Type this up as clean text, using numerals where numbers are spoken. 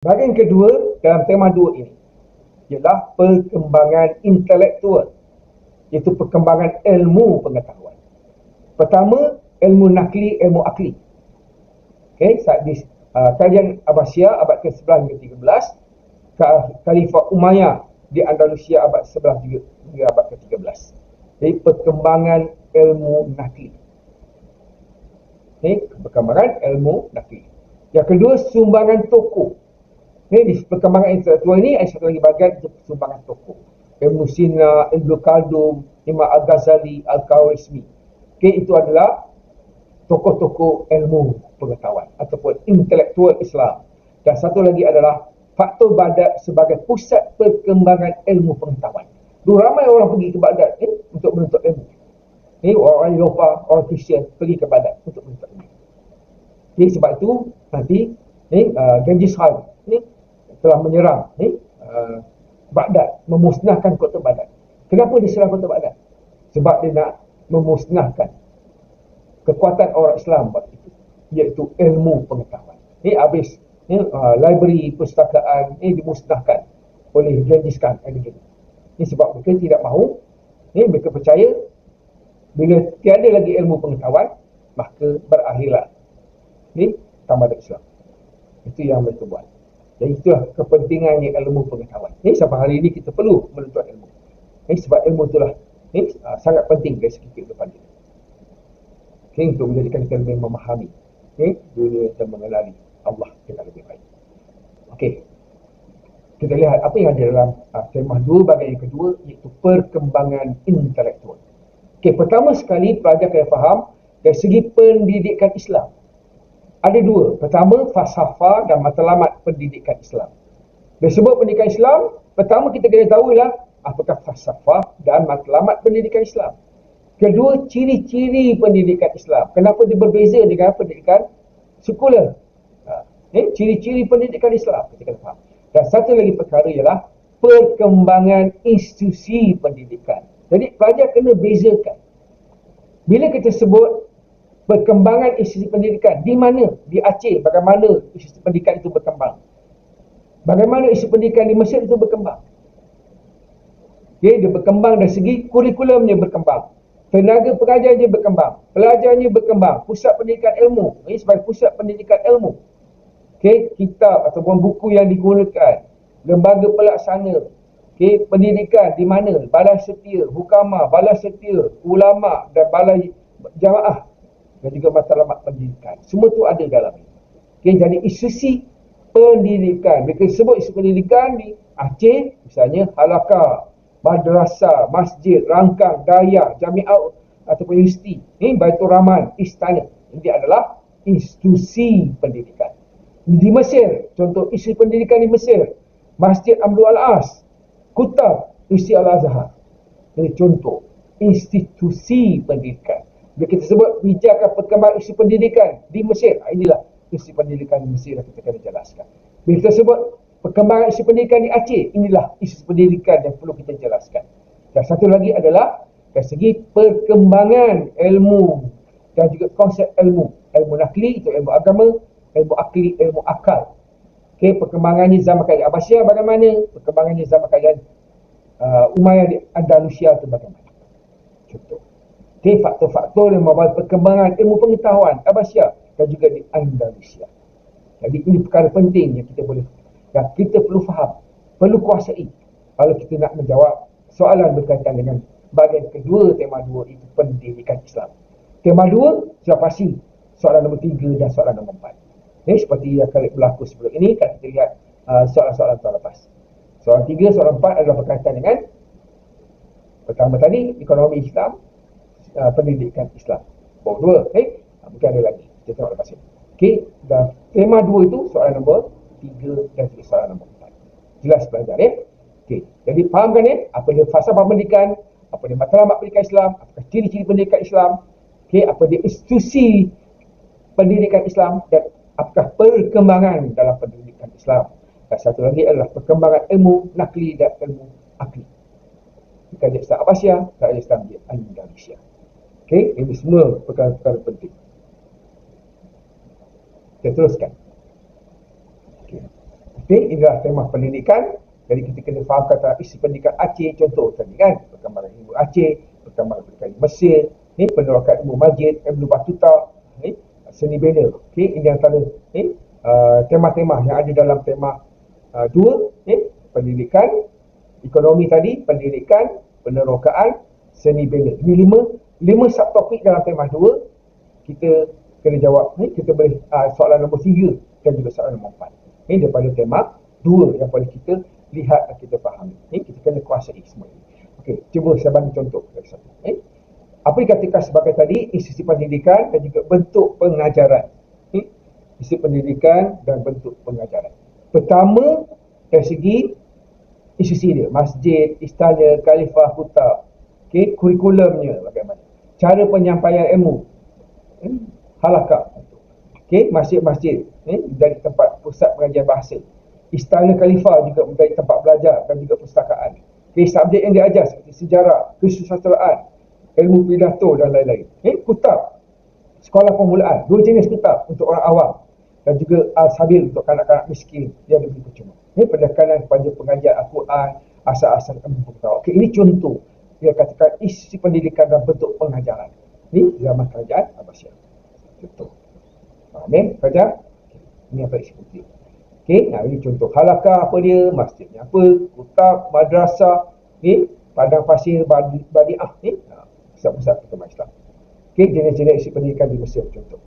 Bahagian kedua dalam tema 2 ini ialah perkembangan intelektual, iaitu perkembangan ilmu pengetahuan. Pertama, ilmu nakli, ilmu akli. Saat di kajian Abbasiyah abad ke-11 hingga 13, Khalifah Umayyah di Andalusia abad 11 hingga abad ke-13. Jadi perkembangan ilmu nakli. Perkembangan ilmu nakli. Yang kedua, sumbangan tokoh. Di perkembangan intelektual ini ada satu lagi bahagian sumbangan tokoh. Ibn Sina, Ibn Khaldun, Imam Al-Ghazali, Al-Khwarizmi. Itu adalah tokoh-tokoh ilmu pengetahuan ataupun intelektual Islam. Dan satu lagi adalah faktor Baghdad sebagai pusat perkembangan ilmu pengetahuan. Ramai orang pergi ke Baghdad untuk menuntut ilmu. Orang Eropah, orang Kristian pergi ke Baghdad untuk menuntut ilmu. Sebab itu nanti Genghis Khan telah menyerang Baghdad, memusnahkan kota Baghdad. Kenapa dia serang kota Baghdad? Sebab dia nak memusnahkan kekuatan orang Islam waktu itu, iaitu ilmu pengetahuan. Habis library perpustakaan dimusnahkan oleh Genghis Khan. Sebab mereka tidak mahu, mereka percaya bila tiada lagi ilmu pengetahuan, maka berakhirlah tamadun Islam. Itu yang mereka buat. Dan itulah kepentingannya ilmu pengetahuan. Sampai hari ini kita perlu menuntut ilmu. Sebab ilmu itulah sangat penting dari segi kehidupan kita. Untuk menjadikan kita lebih memahami dunia dan mengenali Allah dengan lebih baik. Kita lihat apa yang ada dalam tema 2 bahagian yang kedua, iaitu perkembangan intelektual. Pertama sekali pelajar kena faham dari segi pendidikan Islam. Ada 2. Pertama, falsafah dan matlamat pendidikan Islam. Bila sebut pendidikan Islam, pertama kita kena tahu ialah apakah falsafah dan matlamat pendidikan Islam. Kedua, ciri-ciri pendidikan Islam. Kenapa dia berbeza dengan pendidikan sekular? Ciri-ciri pendidikan Islam kita kena faham. Dan satu lagi perkara ialah perkembangan institusi pendidikan. Jadi pelajar kena bezakan. Bila kita sebut perkembangan institusi pendidikan, di mana? Di Aceh, bagaimana institusi pendidikan itu berkembang? Bagaimana institusi pendidikan di Mesir itu berkembang? Dia berkembang dari segi kurikulumnya berkembang, tenaga pengajarnya berkembang, pelajarnya berkembang, pusat pendidikan ilmu, sebagai pusat pendidikan ilmu. Kitab ataupun buku yang digunakan, lembaga pelaksana, pendidikan di mana? Balai setia, hukama, balai setia, ulama dan balai jamaah, dan juga matlamat pendidikan. Semua tu ada dalam ini. Jadi institusi pendidikan. Mereka sebut institusi pendidikan di Aceh, misalnya halakah, madrasah, masjid, rangkang, daya, jami'ah ataupun universiti. Baitur Rahman, istana. Ini adalah institusi pendidikan. Di Mesir, contoh institusi pendidikan di Mesir, Masjid Amru Al-As, Kutab, Institusi Al-Azhar. Ini contoh institusi pendidikan. Bila kita sebut pijakan perkembangan institusi pendidikan di Mesir, inilah institusi pendidikan di Mesir yang kita kena jelaskan. Bila kita sebut perkembangan institusi pendidikan di Aceh, inilah institusi pendidikan yang perlu kita jelaskan. Dan satu lagi adalah dari segi perkembangan ilmu dan juga konsep ilmu. Ilmu nakli, itu ilmu agama, ilmu akli, ilmu akal. Perkembangannya zaman kerajaan Abbasiyah bagaimana? Perkembangannya zaman kerajaan Umayyah di Andalusia itu bagaimana? Contoh. Faktor-faktor yang membawa perkembangan ilmu pengetahuan Abbasiyah dan juga di Andalusia. Jadi ini perkara penting yang kita boleh, dan kita perlu faham, perlu kuasai kalau kita nak menjawab soalan berkaitan dengan bahagian kedua tema 2, itu pendidikan Islam. Tema 2 sudah pasti, soalan nombor 3 dan soalan nombor 4. Seperti yang kali berlaku sebelum ini, kan kita lihat soalan-soalan tahun lepas. Soalan 3, soalan 4 adalah berkaitan dengan pertama tadi, ekonomi Islam, pendidikan Islam. Baru 2, mungkin ada lagi. Kita tengok lepas ini. Dan tema 2 itu soalan nombor 3 dan juga soalan nombor 4. Jelas pelajar Jadi fahamkan apa dia falsafah pendidikan, apa dia matlamat pendidikan Islam, apakah ciri-ciri pendidikan Islam, apa dia institusi pendidikan Islam, dan apakah perkembangan dalam pendidikan Islam. Dan satu lagi adalah perkembangan ilmu nakli dan ilmu akli. Kajian Islam Abbasiyah, kajian Islam di Andalusia. Ini semua perkara-perkara penting. Kita teruskan. Okey, inilah tema pendidikan. Jadi kita kena faham kata isi pendidikan Aceh, contoh tadi kan, perkembangan ilmu Aceh, perkembangan pendidikan Mesir, penerokan ilmu Majid, Ibn Battuta, seni bela. Okey, ini antara tema-tema yang ada dalam tema 2, pendidikan, ekonomi tadi, pendidikan, penerokaan, seni bela. Ini lima subtopik dalam tema 2. Kita kena jawab ni, kita boleh soalan nombor 3 dan juga soalan nombor 4. Ini daripada tema 2 yang boleh kita lihat dan kita fahami. Kita kena kuasai semua ini. Okey, cuba saya bagi contoh dari satu. Apa dikatakan sebagai tadi institusi pendidikan dan juga bentuk pengajaran. Institusi pendidikan dan bentuk pengajaran. Pertama, dari segi institusi dia, masjid, istana, khalifah, kutab. Okey, kurikulumnya bagaimana? Cara penyampaian ilmu. Halakah. Okey, masjid-masjid dari tempat pusat pengajian bahasa. Istana Khalifah juga menjadi tempat belajar dan juga perpustakaan. Okey, subjek yang diajar seperti sejarah, kesusastraan, ilmu pidato dan lain-lain. Kutab, sekolah permulaan, 2 jenis kutab untuk orang awam dan juga al-sabil untuk kanak-kanak miskin yang diberi percuma. Pendekanan kepada pengajian Al-Quran, asal-asal ilmu pengetahuan. Okey, ini contoh dia katakan isi pendidikan dan bentuk pengajaran. Ini zaman kerajaan Abbasiyah. Contoh. Faham kerja? Ini apa isi penting. Okey, ini contoh halakah apa dia, masjidnya apa, kutab, madrasah, padang pasir, badiah, pusat-pusat perkembangan Islam. Okey, jenis-jenis isi pendidikan di Mesir contoh.